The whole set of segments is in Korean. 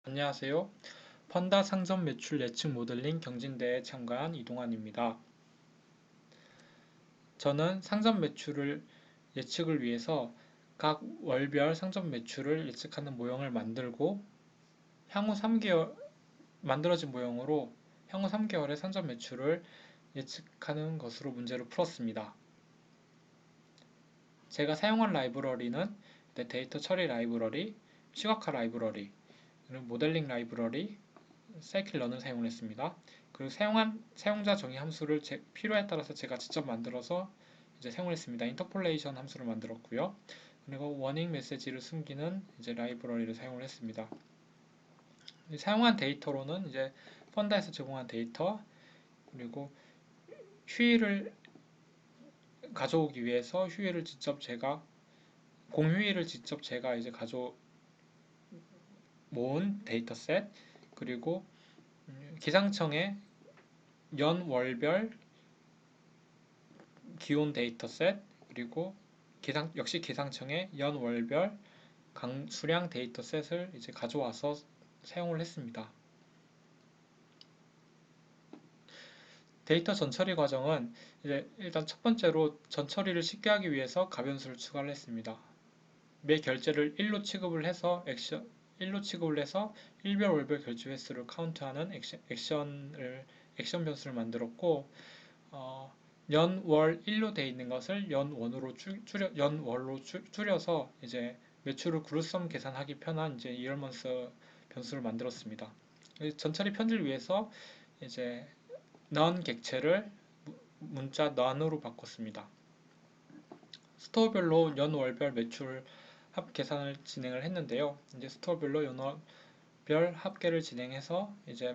안녕하세요. 펀다 상점 매출 예측 모델링 경진대회에 참가한 이동환입니다. 저는 상점 매출을 예측을 위해서 각 월별 상점 매출을 예측하는 모형을 만들고 향후 3개월 만들어진 모형으로 향후 3개월의 상점 매출을 예측하는 것으로 문제를 풀었습니다. 제가 사용한 라이브러리는 데이터 처리 라이브러리, 시각화 라이브러리, 그리고 모델링 라이브러리, 사이클런을 사용을 했습니다. 그리고 사용한 사용자 정의 함수를 필요에 따라서 제가 직접 만들어서 이제 사용을 했습니다. 인터폴레이션 함수를 만들었고요. 그리고 워닝 메시지를 숨기는 이제 라이브러리를 사용을 했습니다. 사용한 데이터로는 이제 펀다에서 제공한 데이터, 그리고 휴일을 가져오기 위해서 공휴일을 직접 제가 이제 모은 데이터셋, 그리고 기상청의 연월별 기온 데이터셋, 그리고 역시 기상청의 연월별 강수량 데이터셋을 이제 가져와서 사용을 했습니다. 데이터 전처리 과정은 이제 일단 첫 번째로 전처리를 쉽게 하기 위해서 가변수를 추가를 했습니다. 매 결제를 1로 취급을 해서 1로 취급을 해서 일별 월별 결제 횟수를 카운트하는 액션 변수를 만들었고, 연월 1로 되어 있는 것을 연월로 줄여서 이제 매출을 그룹섬 계산하기 편한 이제 이얼먼스 변수를 만들었습니다. 전처리 편집을 위해서 이제 none 객체를 문자 none으로 바꿨습니다. 스토어별로 연월별 매출 합 계산을 진행을 했는데요. 이제 스토어별로 연월별 합계를 진행해서 이제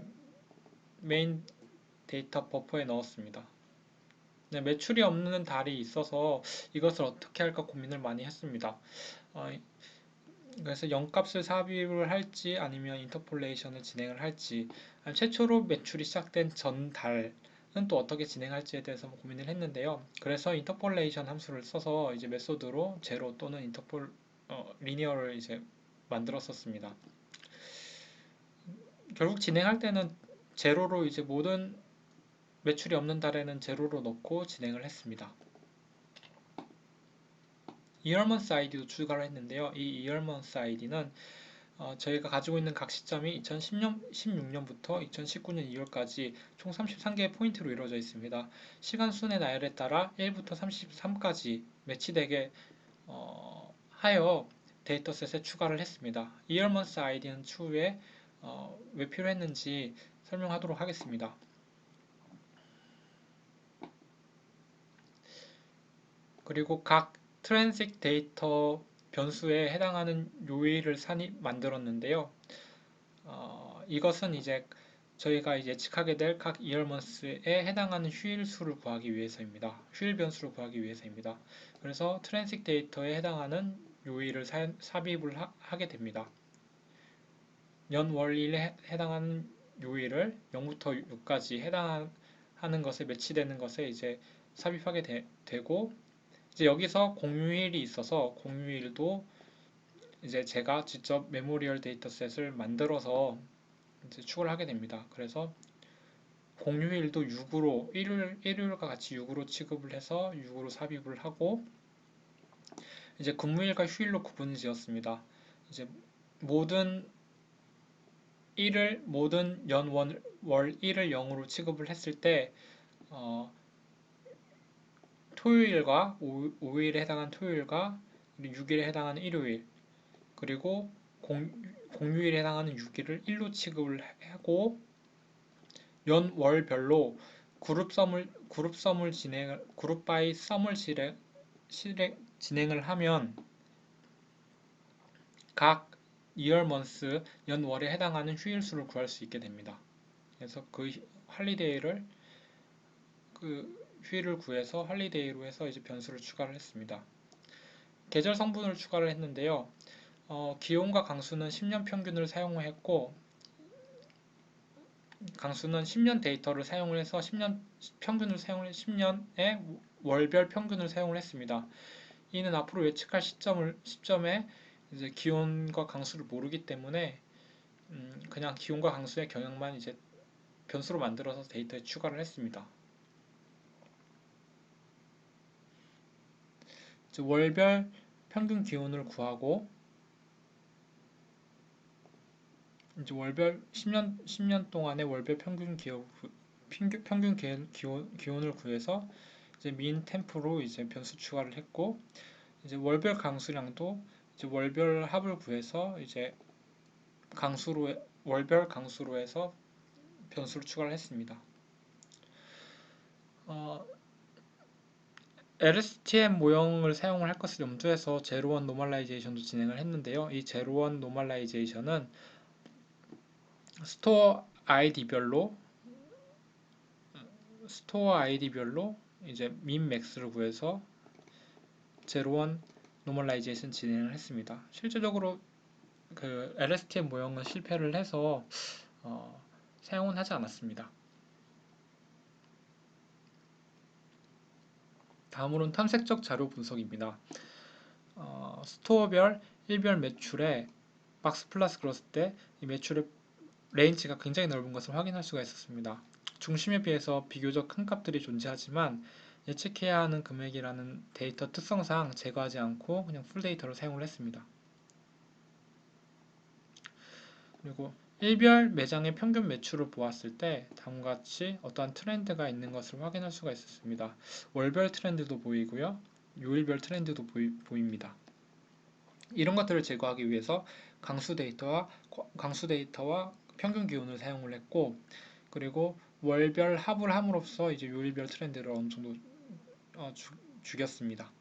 메인 데이터 버퍼에 넣었습니다. 네, 매출이 없는 달이 있어서 이것을 어떻게 할까 고민을 많이 했습니다. 그래서 0값을 삽입을 할지 아니면 인터폴레이션을 진행을 할지, 최초로 매출이 시작된 전달은 또 어떻게 진행할지에 대해서 고민을 했는데요. 그래서 인터폴레이션 함수를 써서 이제 메소드로 제로 또는 리니어를 이제 만들었었습니다. 결국 진행할 때는 제로로 이제 모든 매출이 없는 달에는 제로로 넣고 진행을 했습니다. 이얼먼스 아이디도 추가를 했는데요. 이 이얼먼스 아이디는 저희가 가지고 있는 각 시점이 2016년부터 2019년 2월까지 총 33개의 포인트로 이루어져 있습니다. 시간 순의 나열에 따라 1부터 33까지 매치되게 하여 데이터셋에 추가를 했습니다. 이얼먼스 아이디는 추후에 왜 필요했는지 설명하도록 하겠습니다. 그리고 각 트랜식 데이터 변수에 해당하는 요일을 만들었는데요. 이것은 이제 저희가 예측하게 될 각 이얼먼스에 해당하는 휴일 수를 구하기 위해서입니다. 휴일 변수를 구하기 위해서입니다. 그래서 트랜식 데이터에 해당하는 요일을 삽입을 하게 됩니다. 연월일에 해당하는 요일을 0부터 6까지 해당하는 것에 매치되는 것에 이제 삽입하게 되고, 이제 여기서 공휴일이 있어서 공휴일도 이제 제가 직접 메모리얼 데이터셋을 만들어서 이제 추가를 하게 됩니다. 그래서 공휴일도 6으로 일요일과 같이 6으로 취급을 해서 6으로 삽입을 하고, 이제 근무일과 휴일로 구분을 지었습니다. 이제 모든 모든 월 1을 0으로 취급을 했을 때 토요일과 5일에 해당하는 토요일과 6일에 해당하는 일요일, 그리고 공휴일에 해당하는 6일을 1로 취급을 하고, 연월별로 그룹 바이 썸을 진행을 하면 각 이얼먼스 연월에 해당하는 휴일 수를 구할 수 있게 됩니다. 그래서 그 휴일을 구해서 할리데이로 해서 이제 변수를 추가를 했습니다. 계절 성분을 추가를 했는데요. 기온과 강수는 10년 평균을 사용했고, 강수는 10년 데이터를 사용을 해서 10년의 월별 평균을 사용을 했습니다. 이는 앞으로 예측할 시점에 이제 기온과 강수를 모르기 때문에 그냥 기온과 강수의 경향만 이제 변수로 만들어서 데이터에 추가를 했습니다. 이제 월별 평균 기온을 구하고 이제 월별 10년 동안의 월별 기온을 구해서 이제 민 템프로 이제 변수 추가를 했고 이제 월별 강수량도 이제 월별 합을 구해서 이제 월별 강수로 해서 변수를 추가를 했습니다. LSTM 모형을 사용을 할 것을 염두해서 제로원 노멀라이제이션도 진행을 했는데요. 이 제로원 노멀라이제이션은 스토어 아이디별로 이제 민 맥스를 구해서 제로원 노멀라이제이션 진행을 했습니다. 실제적으로 그 LSTM 모형은 실패를 해서 사용은 하지 않았습니다. 다음으로는 탐색적 자료 분석입니다. 스토어별 1별 매출에 박스 플러스 그렸을 때 이 매출의 레인지가 굉장히 넓은 것을 확인할 수가 있었습니다. 중심에 비해서 비교적 큰 값들이 존재하지만 예측해야 하는 금액이라는 데이터 특성상 제거하지 않고 그냥 풀 데이터로 사용을 했습니다. 그리고 1별 매장의 평균 매출을 보았을 때 다음과 같이 어떠한 트렌드가 있는 것을 확인할 수가 있었습니다. 월별 트렌드도 보이고요. 요일별 트렌드도 보입니다. 이런 것들을 제거하기 위해서 강수 데이터와 평균 기온을 사용을 했고 그리고 월별 합을 함으로써 이제 요일별 트렌드를 어느 정도 죽였습니다.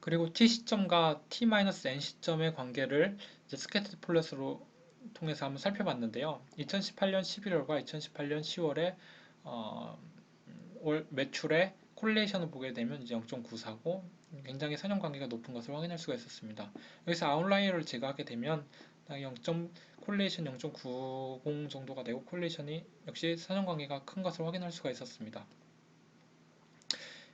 그리고 t 시점과 t-n 시점의 관계를 이제 스캐터드 플롯으로 통해서 한번 살펴봤는데요. 2018년 11월과 2018년 10월에 매출의 콜레이션을 보게 되면 이제 0.94고 굉장히 선형관계가 높은 것을 확인할 수가 있었습니다. 여기서 아웃라이어를 제거하게 되면 0. 콜레이션 0.90 정도가 되고 콜레이션이 역시 선형관계가 큰 것을 확인할 수가 있었습니다.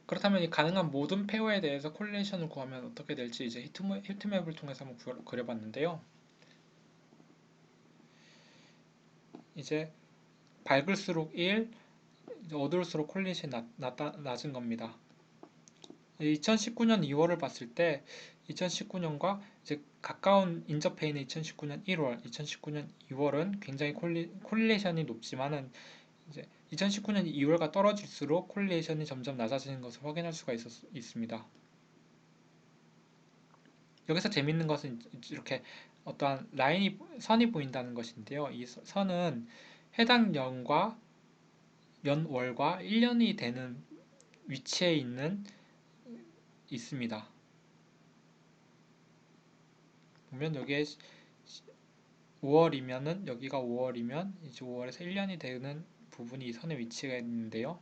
그렇다면 이 가능한 모든 페어에 대해서 콜레이션을 구하면 어떻게 될지 이제 히트맵을 통해서 한번 그려봤는데요. 이제 밝을수록 1, 어두울수록 콜레이션이 낮은 겁니다. 2019년 2월을 봤을 때 2019년과 이제 가까운 인접해 있는 2019년 1월, 2019년 2월은 굉장히 콜리레이션이 높지만은 이제 2019년 2월과 떨어질수록 콜리레이션이 점점 낮아지는 것을 확인할 수가 있습니다. 여기서 재밌는 것은 이렇게 어떠한 선이 보인다는 것인데요. 이 선은 해당 연월과 1년이 되는 위치에 있습니다. 보면 여기에 5월이면은 여기가 5월이면 이제 5월에서 1년이 되는 부분이 이 선에 위치가 있는데요.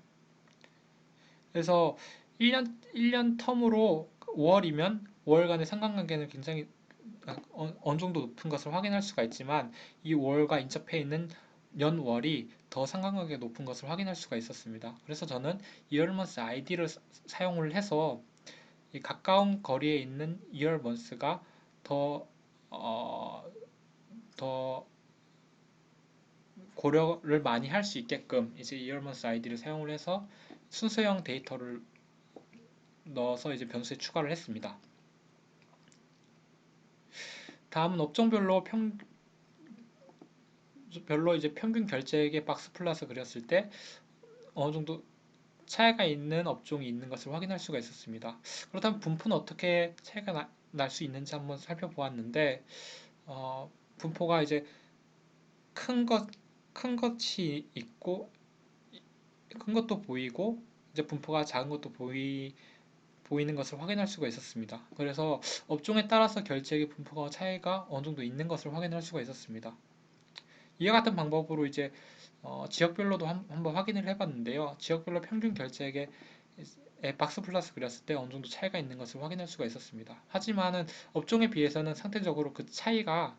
그래서 1년 텀으로 5월이면 5월간의 상관관계는 굉장히 어느 정도 높은 것을 확인할 수가 있지만 이 5월과 인접해 있는 연월이 더 상관관계가 높은 것을 확인할 수가 있었습니다. 그래서 저는 이얼먼스 아이디를 사용을 해서 이 가까운 거리에 있는 이얼먼스가 더 고려를 많이 할 수 있게끔 이제 이얼먼스 아이디를 사용을 해서 순서형 데이터를 넣어서 이제 변수에 추가를 했습니다. 다음은 업종별로 이제 평균 결제액의 박스 플러스 그렸을 때 어느 정도 차이가 있는 업종이 있는 것을 확인할 수가 있었습니다. 그렇다면 분포는 어떻게 차이가 날 수 있는지 한번 살펴보았는데 분포가 이제 큰 것이 있고 큰 것도 보이고 이제 분포가 작은 것도 보이는 것을 확인할 수가 있었습니다. 그래서 업종에 따라서 결제액의 분포가 차이가 어느 정도 있는 것을 확인할 수가 있었습니다. 이와 같은 방법으로 이제 지역별로도 한번 확인을 해봤는데요. 지역별로 평균 결제액의 박스 플러스 그렸을 때 어느 정도 차이가 있는 것을 확인할 수가 있었습니다. 하지만은 업종에 비해서는 상대적으로 그 차이가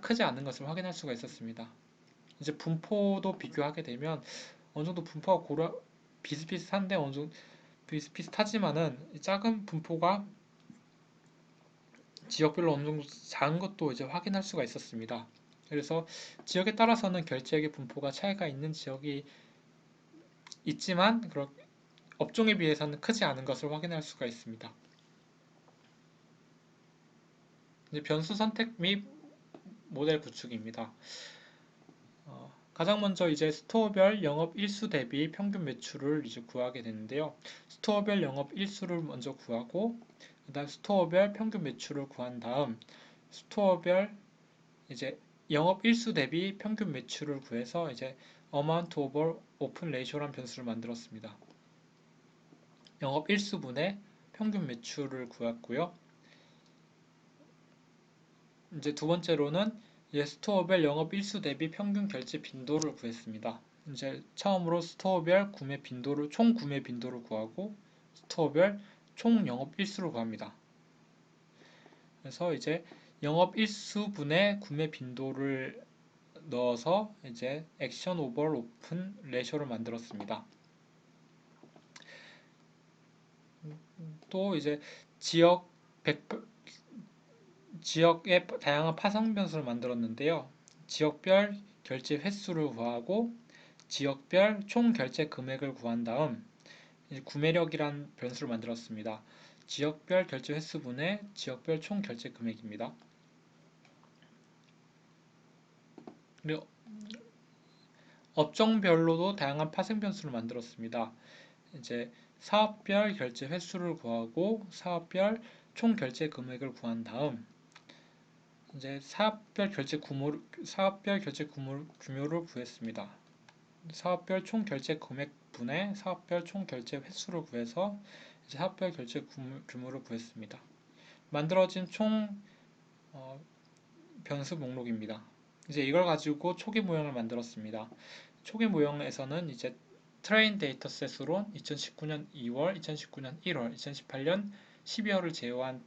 크지 않은 것을 확인할 수가 있었습니다. 이제 분포도 비교하게 되면 어느 정도 분포가 비슷비슷한데 어느 정도 비슷비슷하지만은 작은 분포가 지역별로 어느 정도 작은 것도 이제 확인할 수가 있었습니다. 그래서 지역에 따라서는 결제액의 분포가 차이가 있는 지역이 있지만 업종에 비해서는 크지 않은 것을 확인할 수가 있습니다. 이제 변수 선택 및 모델 구축입니다. 가장 먼저 이제 스토어별 영업 일수 대비 평균 매출을 이제 구하게 되는데요. 스토어별 영업 일수를 먼저 구하고 그다음 스토어별 평균 매출을 구한 다음 스토어별 이제 영업 일수 대비 평균 매출을 구해서 이제 amount over open ratio라는 변수를 만들었습니다. 영업 일수분의 평균 매출을 구했고요. 이제 두 번째로는 스토어별 영업 일수 대비 평균 결제 빈도를 구했습니다. 이제 처음으로 스토어별 총 구매 빈도를 구하고 스토어별 총 영업 일수를 구합니다. 그래서 이제 영업 일수분의 구매 빈도를 넣어서 이제 액션 오버 오픈 레이쇼를 만들었습니다. 또 이제 지역의 다양한 파생 변수를 만들었는데요. 지역별 결제 횟수를 구하고 지역별 총 결제 금액을 구한 다음 구매력이란 변수를 만들었습니다. 지역별 결제 횟수분의 지역별 총 결제 금액입니다. 그리고 업종별로도 다양한 파생 변수를 만들었습니다. 이제 사업별 결제 횟수를 구하고 사업별 총 결제 금액을 구한 다음 이제 사업별 결제 규모를 구했습니다. 사업별 총 결제 금액 분의 사업별 총 결제 횟수를 구해서 이제 사업별 결제 규모를 구했습니다. 만들어진 총 변수 목록입니다. 이제 이걸 가지고 초기 모형을 만들었습니다. 초기 모형에서는 이제 트레인 데이터셋으로 2019년 2월, 2019년 1월, 2018년 12월을 제어한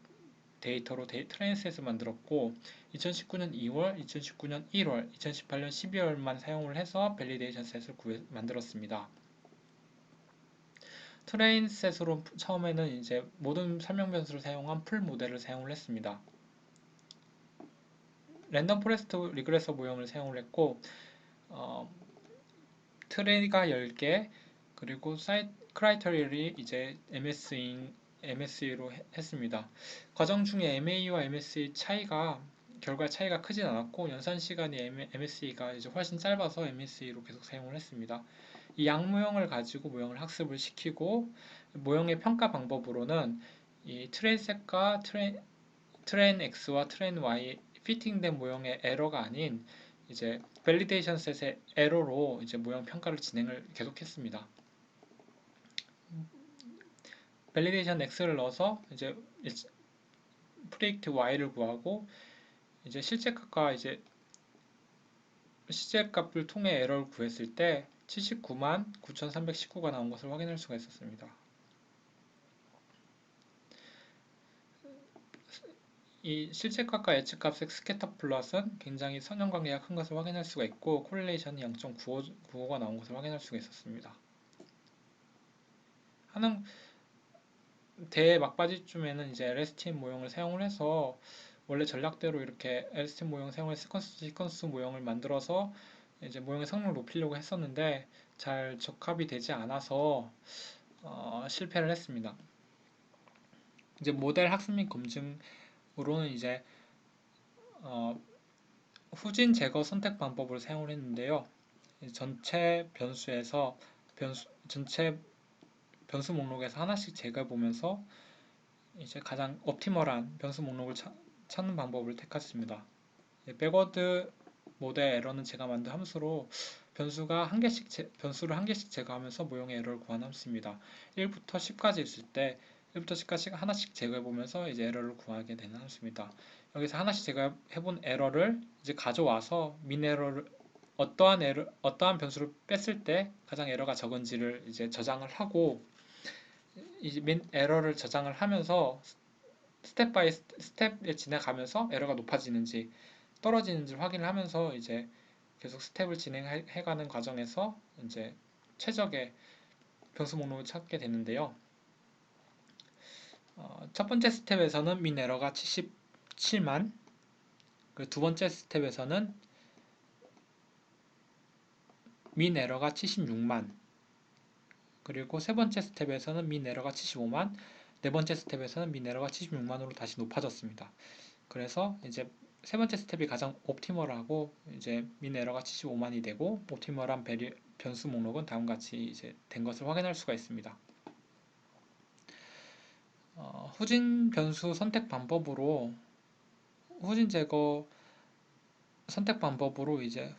데이터로 트레인셋을 만들었고 2019년 2월, 2019년 1월, 2018년 12월만 사용을 해서 밸리데이션 셋을 만들었습니다. 트레인셋으로 처음에는 이제 모든 설명 변수를 사용한 풀 모델을 사용을 했습니다. 랜덤 포레스트 리그레서 모형을 사용을 했고 트레이가 10개 그리고 크라이터리얼이 이제 MSE로 했습니다. 과정 중에 MA와 MSE 결과 차이가 크진 않았고 연산 시간이 MSE가 이제 훨씬 짧아서 MSE로 계속 사용을 했습니다. 이 양모형을 가지고 모형을 학습을 시키고 모형의 평가 방법으로는 이 트레인셋과 트레인 X와 트레인 Y 피팅된 모형의 에러가 아닌 이제 밸리데이션 셋의 에러로 이제 모형 평가를 진행을 계속했습니다. 밸리데이션 X를 넣어서 이제 프리딕트 Y를 구하고 이제 실제 값을 통해 에러를 구했을 때 79만 9,319가 나온 것을 확인할 수가 있었습니다. 이 실제값과 예측값의 스캐터 플롯은 굉장히 선형관계가 큰 것을 확인할 수가 있고 코릴레이션이 0.95가 나온 것을 확인할 수가 있었습니다. 하는 대회 막바지쯤에는 이제 LSTM 모형을 사용을 해서 원래 전략대로 이렇게 LSTM 모형 사용해 시퀀스 모형을 만들어서 이제 모형의 성능을 높이려고 했었는데 잘 적합이 되지 않아서 실패를 했습니다. 이제 모델 학습 및 검증으로는 이제 후진 제거 선택 방법을 사용을 했는데요. 전체 변수 목록에서 하나씩 제거해 보면서 이제 가장 옵티멀한 변수 목록을 찾는 방법을 택했습니다. 백워드 모델 에러는 제가 만든 함수로 변수를 한 개씩 제거하면서 모형의 에러를 구하는 함수입니다. 1부터 10까지 있을 때 1부터 10까지 하나씩 제거해 보면서 이제 에러를 구하게 되는 함수입니다. 여기서 하나씩 제거해 본 에러를 이제 가져와서 어떠한 변수를 뺐을 때 가장 에러가 적은지를 이제 저장을 하고 이 에러를 저장을 하면서 스텝 바이 스텝에 지나가면서 에러가 높아지는지 떨어지는지 확인을 하면서 이제 계속 스텝을 진행해가는 과정에서 이제 최적의 변수 목록을 찾게 되는데요. 첫 번째 스텝에서는 민 에러가 77만, 그리고 두 번째 스텝에서는 민 에러가 76만, 그리고 세 번째 스텝에서는 민 에러가 75만, 네 번째 스텝에서는 민 에러가 76만으로 다시 높아졌습니다. 그래서 이제 세 번째 스텝이 가장 옵티멀하고 이제 민 에러가 75만이 되고 옵티멀한 변수 목록은 다음과 같이 이제 된 것을 확인할 수가 있습니다. 후진 변수 선택 방법으로 후진 제거 선택 방법으로 이제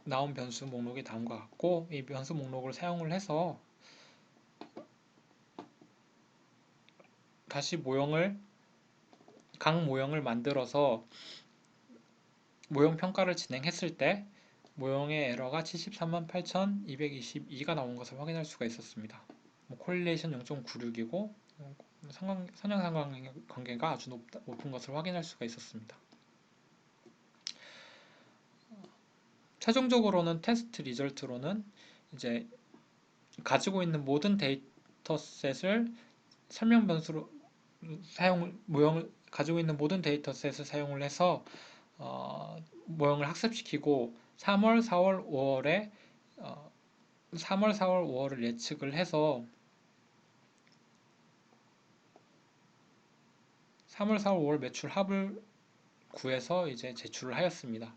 나온 변수 목록이 다음과 같고, 이 변수 목록을 사용을 해서 다시 각 모형을 만들어서 모형 평가를 진행했을 때 모형의 에러가 738,222가 나온 것을 확인할 수가 있었습니다. 콜리레이션 0.96이고 선형 상관관계가 아주 높은 것을 확인할 수가 있었습니다. 최종적으로는 테스트 리절트로는 이제 가지고 있는 모든 데이터셋을 설명 변수로 모형을 가지고 있는 모든 데이터셋을 사용을 해서 모형을 학습시키고 3월, 4월, 5월에 3월, 4월, 5월을 예측을 해서 3월, 4월, 5월 매출 합을 구해서 이제 제출을 하였습니다.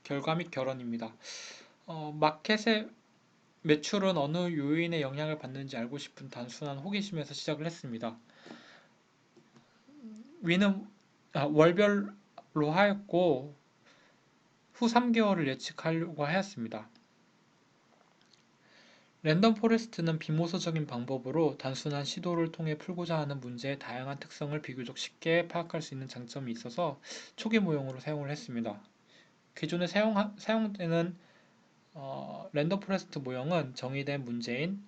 결과 및 결론입니다. 마켓의 매출은 어느 요인의 영향을 받는지 알고 싶은 단순한 호기심에서 시작을 했습니다. 위는 월별로 하였고 후 3개월을 예측하려고 하였습니다. 랜덤 포레스트는 비모서적인 방법으로 단순한 시도를 통해 풀고자 하는 문제의 다양한 특성을 비교적 쉽게 파악할 수 있는 장점이 있어서 초기 모형으로 사용을 했습니다. 기존에 사용되는 랜덤 포레스트 모형은 정의된 문제인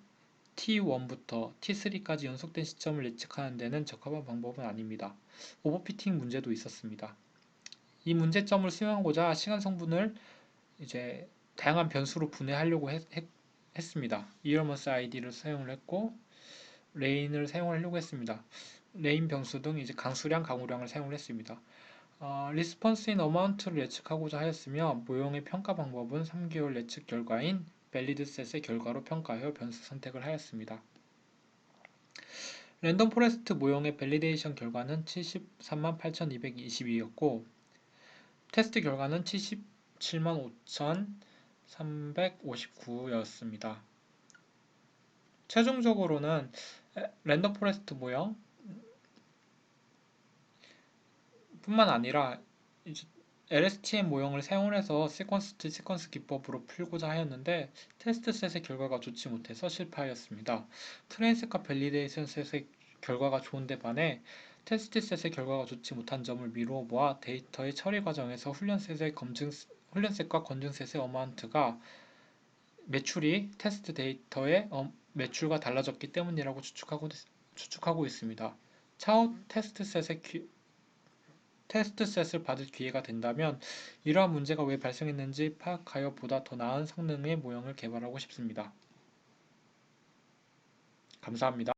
T1부터 T3까지 연속된 시점을 예측하는 데는 적합한 방법은 아닙니다. 오버피팅 문제도 있었습니다. 이 문제점을 수용하고자 시간 성분을 이제 다양한 변수로 분해하려고 했습니다. 이어먼스 id를 사용을 했고 레인을 사용하려고 했습니다. 레인 변수 등 이제 강수량, 강우량을 사용을 했습니다. 리스폰스인 어마운트를 예측하고자 하였으며 모형의 평가 방법은 3개월 예측 결과인 밸리드셋의 결과로 평가하여 변수 선택을 하였습니다. 랜덤 포레스트 모형의 밸리데이션 결과는 738,222였고 테스트 결과는 775,359였습니다. 최종적으로는 랜덤 포레스트 모형 뿐만 아니라 LSTM 모형을 사용해서 시퀀스 투 시퀀스 기법으로 풀고자 하였는데 테스트셋의 결과가 좋지 못해서 실패하였습니다. 트레인셋과 밸리데이션 셋의 결과가 좋은데 반해 테스트셋의 결과가 좋지 못한 점을 미루어 보아 데이터의 처리 과정에서 훈련셋과 검증셋의 어마운트가 매출이 테스트 데이터의 매출과 달라졌기 때문이라고 추측하고 있습니다. 차후 테스트셋을 받을 기회가 된다면 이러한 문제가 왜 발생했는지 파악하여 보다 더 나은 성능의 모형을 개발하고 싶습니다. 감사합니다.